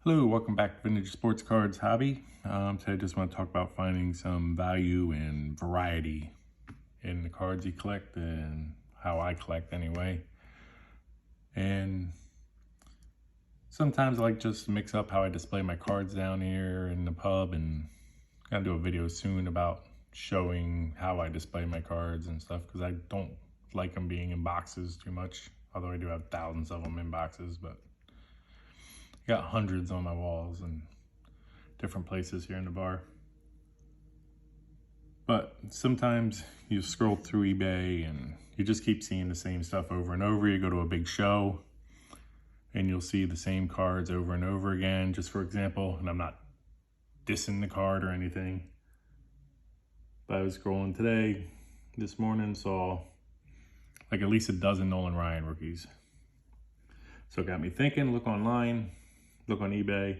Hello, welcome back to Vintage Sports Cards Hobby. Today I just want to talk about finding some value and variety in the cards you collect and how I collect anyway. And sometimes I like just to mix up how I display my cards down here in the pub, and I'm gonna do a video soon about showing how I display my cards and stuff, because I don't like them being in boxes too much, although I do have thousands of them in boxes. But I got hundreds on my walls and different places here in the bar. But sometimes you scroll through eBay and you just keep seeing the same stuff over and over. You go to a big show and you'll see the same cards over and over again. Just for example, and I'm not dissing the card or anything, but I was scrolling today, this morning, saw like at least a dozen Nolan Ryan rookies. So it got me thinking, look online, look on eBay.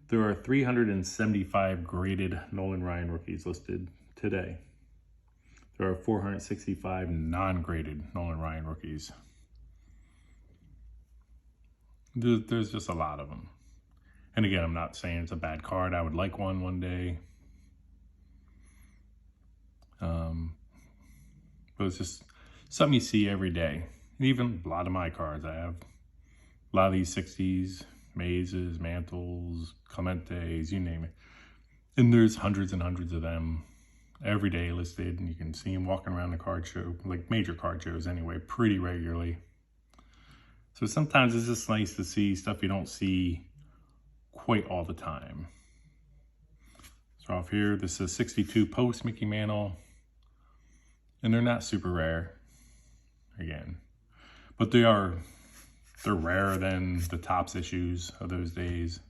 There are 375 graded Nolan Ryan rookies listed today. There are 465 non-graded Nolan Ryan rookies. There's just a lot of them. And again, I'm not saying it's a bad card. I would like one day. But it's just something you see every day. And even a lot of my cards, I have a lot of these 60s, mazes, mantles, Clementes, you name it. And there's hundreds and hundreds of them every day listed, and you can see them walking around the card show, like major card shows anyway, pretty regularly. So sometimes it's just nice to see stuff you don't see quite all the time. So off here, this is 62 post Mickey Mantle, and they're not super rare, again, but they're rarer than the Topps issues of those days.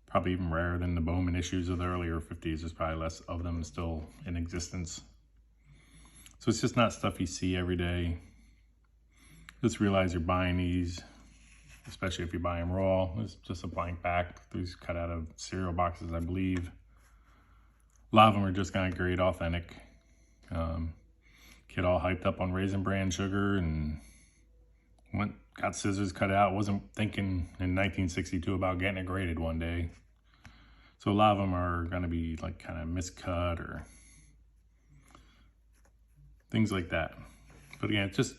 Probably even rarer than the Bowman issues of the earlier 50s. There's probably less of them still in existence. So it's just not stuff you see every day. Just realize you're buying these, especially if you buy them raw. It's just a blank back. These cut out of cereal boxes, I believe. A lot of them are just kind of grade authentic. Kid all hyped up on Raisin Bran sugar and got scissors cut out. Wasn't thinking in 1962 about getting it graded one day. So a lot of them are going to be like kind of miscut or things like that. But again, it's just,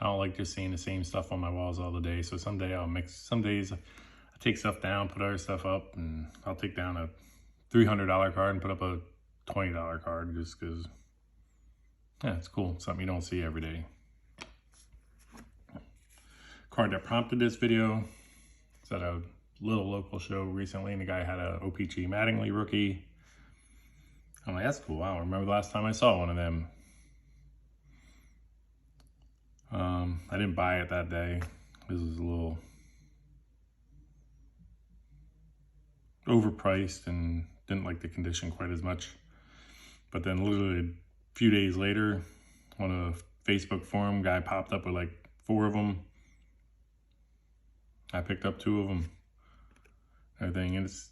I don't like just seeing the same stuff on my walls all the day. So someday I'll mix. Some days I take stuff down, put other stuff up, and I'll take down a $300 card and put up a $20 card just because, yeah, it's cool. Something you don't see every day. Card that prompted this video is at a little local show recently, and the guy had a OPG Mattingly rookie. I'm like, that's cool. I don't remember the last time I saw one of them. I didn't buy it that day. This was a little overpriced and didn't like the condition quite as much. But then literally a few days later, on a Facebook forum, guy popped up with like 4 of them. I picked up 2 of them. Everything, and it's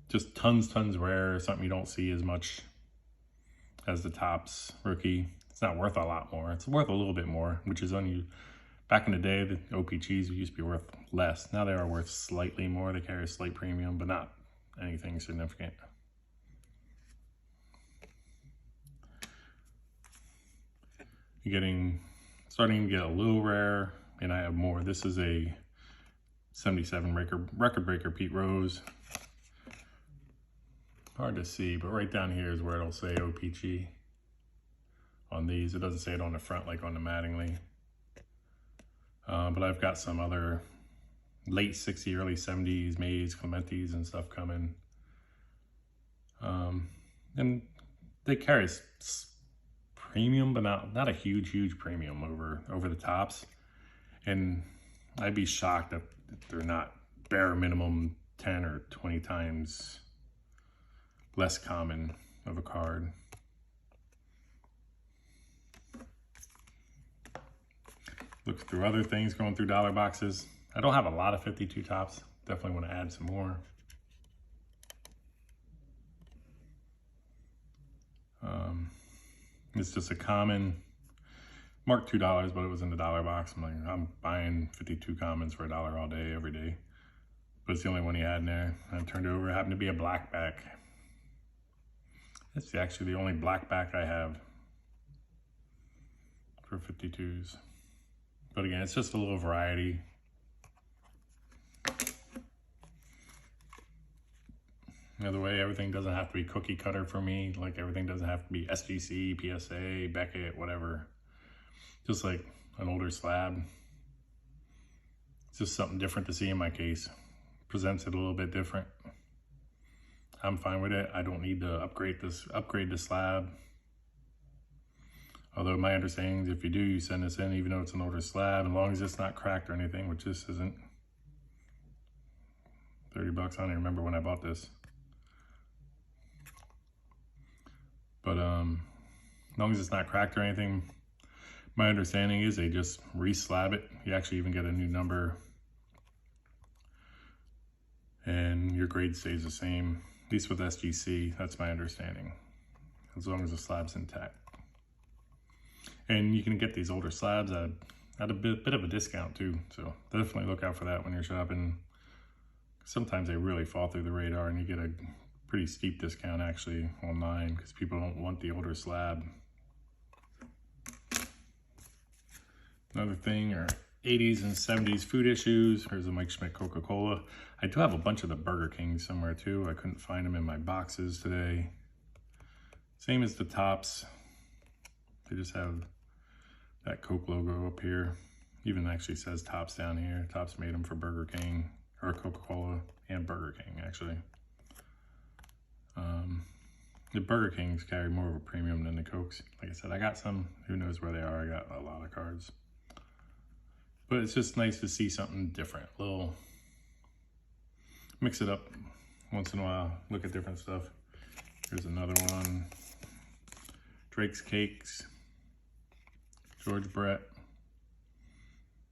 just tons rare. Something you don't see as much as the Topps rookie. It's not worth a lot more. It's worth a little bit more, which is unusual. Back in the day, the OPGs used to be worth less. Now they are worth slightly more. They carry a slight premium, but not anything significant. Starting to get a little rare, and I have more. This is a 77 record breaker Pete Rose. Hard to see, but right down here is where it'll say OPG on these. It doesn't say it on the front like on the Mattingly. But I've got some other late 60s, early 70s Mays, Clementes and stuff coming. And they carry premium, but not a huge premium over the Topps. And I'd be shocked if they're not bare minimum 10 or 20 times less common of a card. Look through other things, going through dollar boxes. I don't have a lot of 52 Topps. Definitely want to add some more. It's just a common Marked $2, but it was in the dollar box. I'm like, I'm buying 52 commons for $1 all day, every day. But it's the only one he had in there. I turned it over. It happened to be a black back. It's actually the only black back I have for 52s. But again, it's just a little variety. Another way, everything doesn't have to be cookie cutter for me. Like everything doesn't have to be SGC, PSA, Beckett, whatever. Just like an older slab. It's just something different to see in my case. Presents it a little bit different. I'm fine with it. I don't need to upgrade the slab. Although my understanding is if you do, you send this in, even though it's an older slab, as long as it's not cracked or anything, which this isn't. 30 bucks, I don't even remember when I bought this. But as long as it's not cracked or anything, my understanding is they just re-slab it. You actually even get a new number and your grade stays the same, at least with SGC, that's my understanding, as long as the slab's intact. And you can get these older slabs at a bit of a discount too, so definitely look out for that when you're shopping. Sometimes they really fall through the radar and you get a pretty steep discount actually online because people don't want the older slab. Another thing are 80s and 70s food issues. Here's a Mike Schmidt Coca-Cola. I do have a bunch of the Burger King somewhere too. I couldn't find them in my boxes today. Same as the tops. They just have that Coke logo up here. Even actually says Tops down here. Tops made them for Burger King, or Coca-Cola and Burger King actually. The Burger Kings carry more of a premium than the Cokes. Like I said, I got some, who knows where they are. I got a lot of cards. But it's just nice to see something different. Little, mix it up once in a while, look at different stuff. Here's another one. Drake's Cakes, George Brett.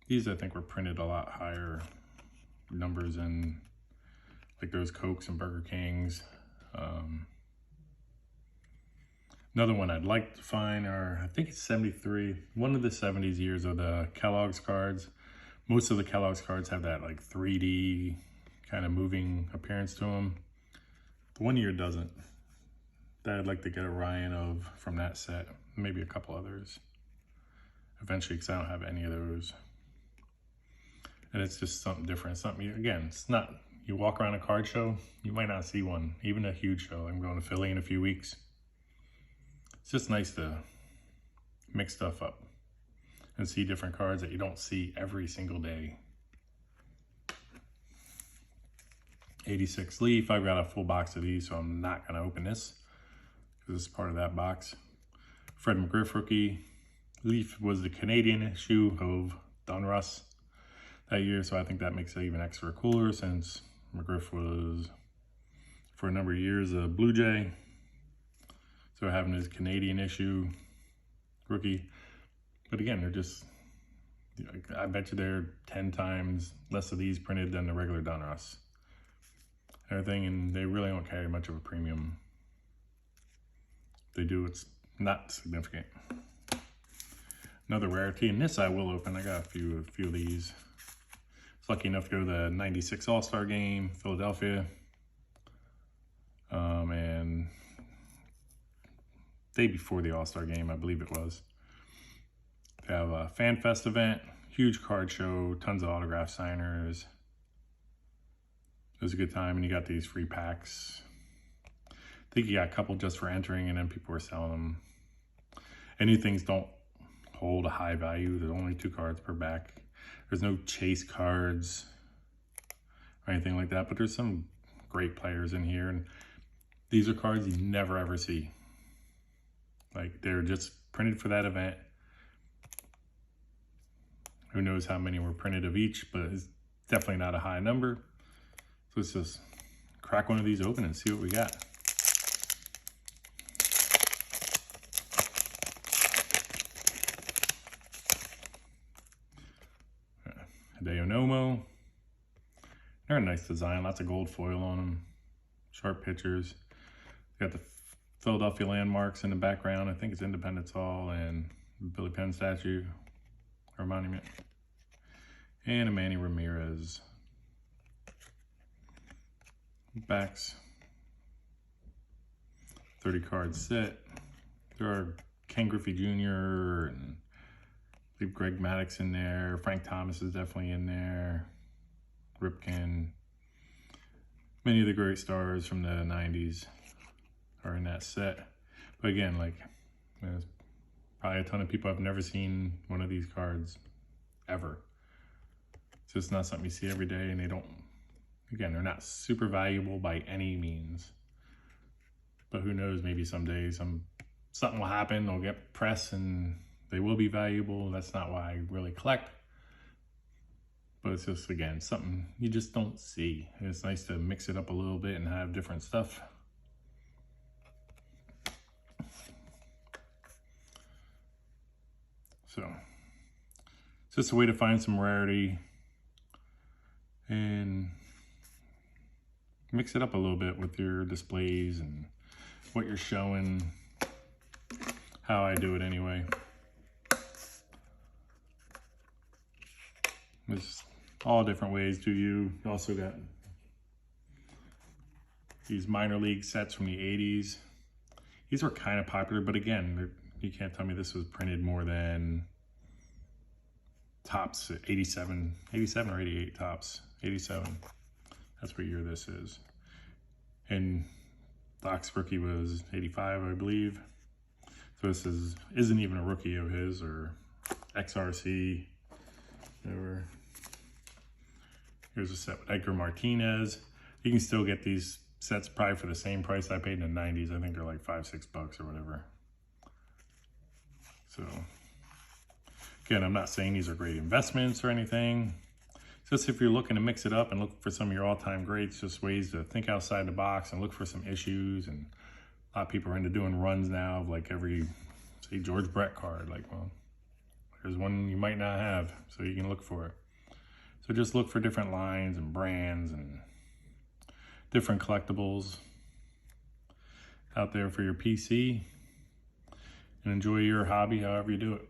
These I think were printed a lot higher numbers than like those Cokes and Burger Kings. Another one I'd like to find are, I think it's 73, one of the 70s years of the Kelloggs cards. Most of the Kelloggs cards have that like 3D kind of moving appearance to them. The one year doesn't. That I'd like to get a Ryan of from that set, maybe a couple others eventually, because I don't have any of those. And it's just something different. Something, again, it's not, you walk around a card show, you might not see one, even a huge show. I'm going to Philly in a few weeks. It's just nice to mix stuff up and see different cards that you don't see every single day. 86 Leaf, I've got a full box of these, so I'm not gonna open this because this is part of that box. Fred McGriff rookie. Leaf was the Canadian issue of Donruss that year, so I think that makes it even extra cooler since McGriff was, for a number of years, a Blue Jay. So having his Canadian issue rookie. But again, they're just, I bet you they're 10 times less of these printed than the regular Donruss. Everything, and they really don't carry much of a premium. If they do, it's not significant. Another rarity, and this I will open. I got a few of these. I was lucky enough to go to the 96 All-Star game, Philadelphia. And day before the All-Star game, I believe it was. They have a Fan Fest event, huge card show, tons of autograph signers. It was a good time, and you got these free packs. I think you got a couple just for entering, and then people were selling them. And these things don't hold a high value. There's only 2 cards per back. There's no chase cards or anything like that, but there's some great players in here, and these are cards you never ever see. Like, they're just printed for that event. Who knows how many were printed of each, but it's definitely not a high number. So let's just crack one of these open and see what we got. Hideo Nomo. They're a nice design, lots of gold foil on them. Sharp pictures. Got the Philadelphia landmarks in the background. I think it's Independence Hall, and Billy Penn statue or monument. And a Manny Ramirez. Backs. 30 card set. There are Ken Griffey Jr. and I believe Greg Maddux in there. Frank Thomas is definitely in there. Ripken. Many of the great stars from the 90s are in that set. But again, like, there's probably a ton of people have never seen one of these cards ever. It's just not something you see every day, and they don't, again, they're not super valuable by any means. But who knows, maybe someday something will happen, they'll get press and they will be valuable. That's not why I really collect. But it's just, again, something you just don't see. And it's nice to mix it up a little bit and have different stuff. So it's just a way to find some rarity and mix it up a little bit with your displays and what you're showing, how I do it anyway. There's all different ways to you. You also got these minor league sets from the 80s. These were kind of popular, but again, you can't tell me this was printed more than tops 87 or 88 tops. 87. That's what year this is. And Doc's rookie was 85, I believe. So this isn't even a rookie of his or XRC, whatever. Here's a set with Edgar Martinez. You can still get these sets probably for the same price I paid in the 90s. I think they're like $5-6 or whatever. So again, I'm not saying these are great investments or anything. Just if you're looking to mix it up and look for some of your all-time greats, just ways to think outside the box and look for some issues. And a lot of people are into doing runs now of like every, say, George Brett card. Like, well, there's one you might not have, so you can look for it. So just look for different lines and brands and different collectibles out there for your PC, and enjoy your hobby however you do it.